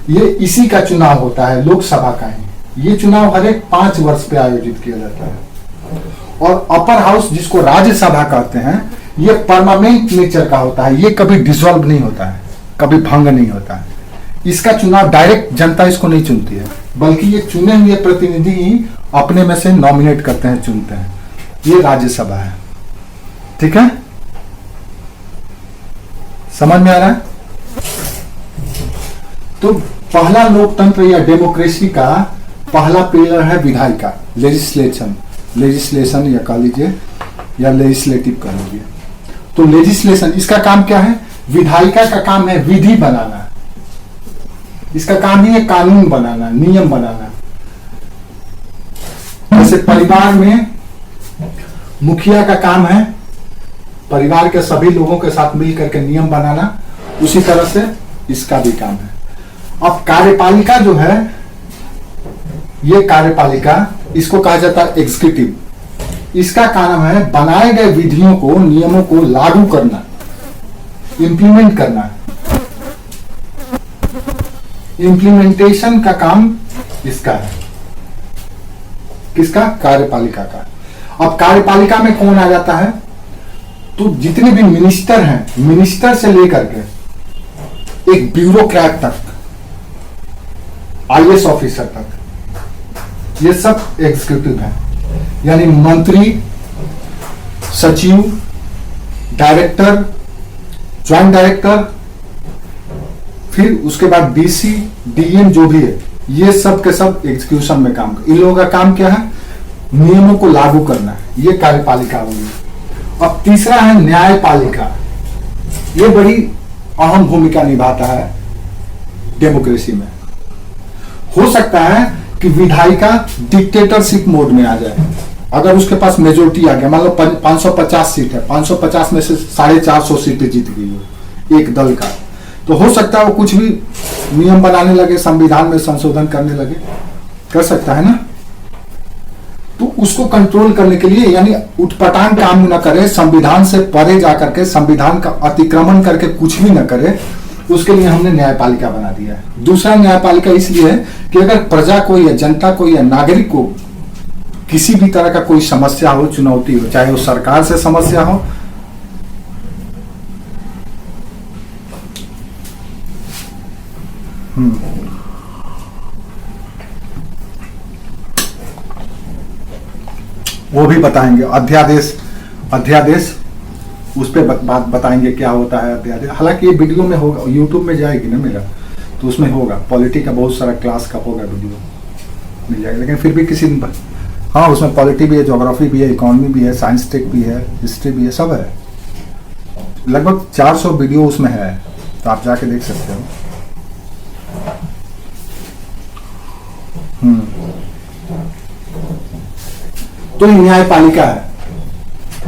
ये इसी का चुनाव होता है, लोकसभा का ही। ये चुनाव हर एक 5 वर्ष पे आयोजित किया जाता है। और अपर हाउस जिसको राज्यसभा कहते हैं, ये परमानेंट नेचर का होता है, ये कभी डिसॉल्व नहीं होता है, कभी भंग नहीं होता है। इसका चुनाव डायरेक्ट जनता इसको नहीं चुनती है, बल्कि ये चुने हुए प्रतिनिधि ही अपने में से नॉमिनेट करते हैं, चुनते हैं। ये राज्यसभा है। ठीक है, समझ में आ रहा है? तो पहला लोकतंत्र या डेमोक्रेसी का पहला पिलर है विधायिका, लेजिस्लेशन या कह लीजिए, या लेजिस्लेटिव कह लीजिए। तो लेजिस्लेशन, इसका काम क्या है? विधायिका का काम है विधि बनाना, इसका काम ही है कानून बनाना, नियम बनाना। जैसे परिवार में मुखिया का काम है परिवार के सभी लोगों के साथ मिलकर के नियम बनाना, उसी तरह से इसका भी काम है। अब कार्यपालिका जो है, ये कार्यपालिका, इसको कहा जाता है एग्जीक्यूटिव। इसका काम है बनाए गए विधियों को, नियमों को लागू करना, इंप्लीमेंट करना। इंप्लीमेंटेशन का काम इसका है, किसका? कार्यपालिका का। अब कार्यपालिका में कौन आ जाता है? तो जितने भी मिनिस्टर हैं, मिनिस्टर से लेकर के एक ब्यूरोक्रेट तक, आईएएस ऑफिसर तक, ये सब एग्जीक्यूटिव है। यानी मंत्री, सचिव, डायरेक्टर, ज्वाइंट डायरेक्टर, फिर उसके बाद डीसी, डीएम जो भी है, ये सब के सब एग्जीक्यूशन में काम कर। इन लोगों का काम क्या है? नियमों को लागू करना है। ये कार्यपालिका होगी। अब तीसरा है न्यायपालिका। ये बड़ी अहम भूमिका निभाता है डेमोक्रेसी में। हो सकता है कि विधायिका डिक्टेटरशिप मोड में आ जाए, अगर उसके पास मेजोरिटी आ गया, मान लो 550 सीट है, 550 में से 450 सीटें जीत गई हो एक दल का, तो हो सकता है वो कुछ भी नियम बनाने लगे, संविधान में संशोधन करने लगे, कर सकता है ना। तो उसको कंट्रोल करने के लिए, यानी उठपटांग काम न करे, संविधान से परे जाकर के संविधान का अतिक्रमण करके कुछ भी न करे, उसके लिए हमने न्यायपालिका बना दिया है। दूसरा न्यायपालिका इसलिए है कि अगर प्रजा को या जनता को या नागरिक को किसी भी तरह का कोई समस्या हो, चुनौती हो, चाहे वो सरकार से समस्या हो, वो भी बताएंगे। अध्यादेश उस पर बात बताएंगे क्या होता है अध्यादेश। हालांकि ये वीडियो में होगा, यूट्यूब में जाएगी ना मेरा, तो उसमें होगा, पॉलिटी का बहुत सारा क्लास का होगा, वीडियो मिल जाएगा। लेकिन फिर भी किसी दिन हाँ, उसमें पॉलिटी भी है, ज्योग्राफी भी है, इकोनॉमी भी है, साइंस टेक भी है, हिस्ट्री भी है, सब है। लगभग 400 वीडियो उसमें है, तो आप जाके देख सकते हो। तो न्यायपालिका है,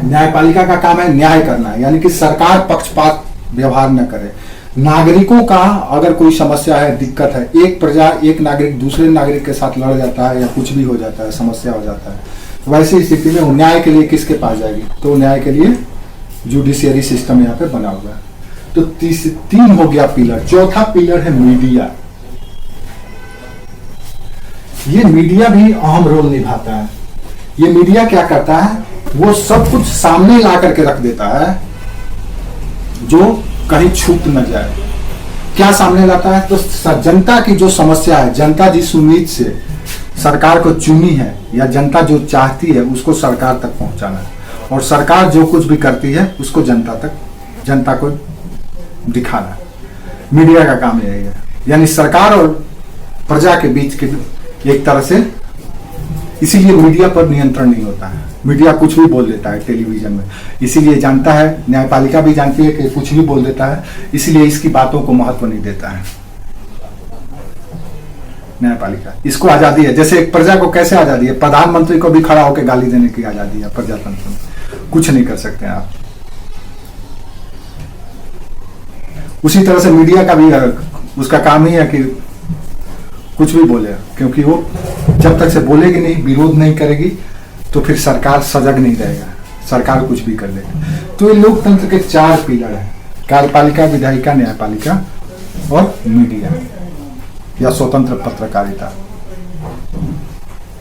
न्यायपालिका का काम है न्याय करना, यानी कि सरकार पक्षपात व्यवहार न करे। नागरिकों का अगर कोई समस्या है, दिक्कत है, एक प्रजा एक नागरिक दूसरे नागरिक के साथ लड़ जाता है या कुछ भी हो जाता है, समस्या हो जाता है, तो वैसी स्थिति में न्याय के लिए किसके पास जाएगी? तो न्याय के लिए जुडिशियरी सिस्टम यहाँ पे बना हुआ है। तो 3 हो गया पिलर। चौथा पिलर है मीडिया। ये मीडिया भी अहम रोल निभाता है। ये मीडिया क्या करता है? वो सब कुछ सामने ला करके रख देता है जो कहीं छूट न जाए। क्या सामने लाता है? तो जनता की जो समस्या है, जनता जिस उम्मीद से सरकार को चुनी है या जनता जो चाहती है उसको सरकार तक पहुंचाना है, और सरकार जो कुछ भी करती है उसको जनता को दिखाना। मीडिया का काम यही है, यानी सरकार और प्रजा के बीच के एक तरह से। इसीलिए मीडिया पर नियंत्रण नहीं होता है, मीडिया कुछ भी बोल देता है टेलीविजन में, इसीलिए जानता है, न्यायपालिका भी जानती है कि कुछ भी बोल देता है, इसीलिए इसकी बातों को महत्व नहीं देता है न्यायपालिका। इसको आजादी है, जैसे एक प्रजा को कैसे आजादी है? प्रधानमंत्री को भी खड़ा होकर गाली देने की आजादी है प्रजातंत्र में, कुछ नहीं कर सकते हैं आप। उसी तरह से मीडिया का भी उसका काम ही है कि कुछ भी बोले, क्योंकि वो जब तक से बोलेगी नहीं, विरोध नहीं करेगी, तो फिर सरकार सजग नहीं रहेगा, सरकार कुछ भी कर लेगी। तो ये लोकतंत्र के 4 पिलर हैं: कार्यपालिका, विधायिका, न्यायपालिका और मीडिया या स्वतंत्र पत्रकारिता।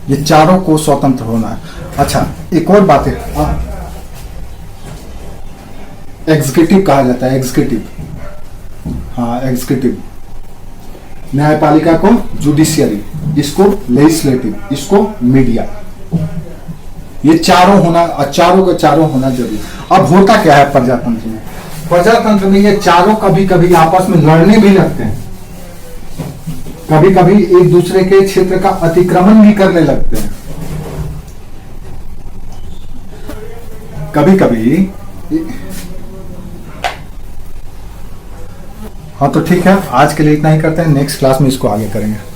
ये चारों को स्वतंत्र होना है। अच्छा, एक और बात है, एग्जीक्यूटिव कहा जाता है, एग्जीक्यूटिव। हाँ, एग्जीक्यूटिव। न्यायपालिका को जुडिशियरी, इसको लेजिस्लेटिव, इसको मीडिया। ये चारों होना, चारों के चारों होना जरूरी। अब होता क्या है प्रजातंत्र में? प्रजातंत्र में ये चारों कभी कभी आपस में लड़ने भी लगते हैं, कभी कभी एक दूसरे के क्षेत्र का अतिक्रमण भी करने लगते हैं, कभी कभी। हाँ, तो ठीक है, आज के लिए इतना ही करते हैं, नेक्स्ट क्लास में इसको आगे करेंगे।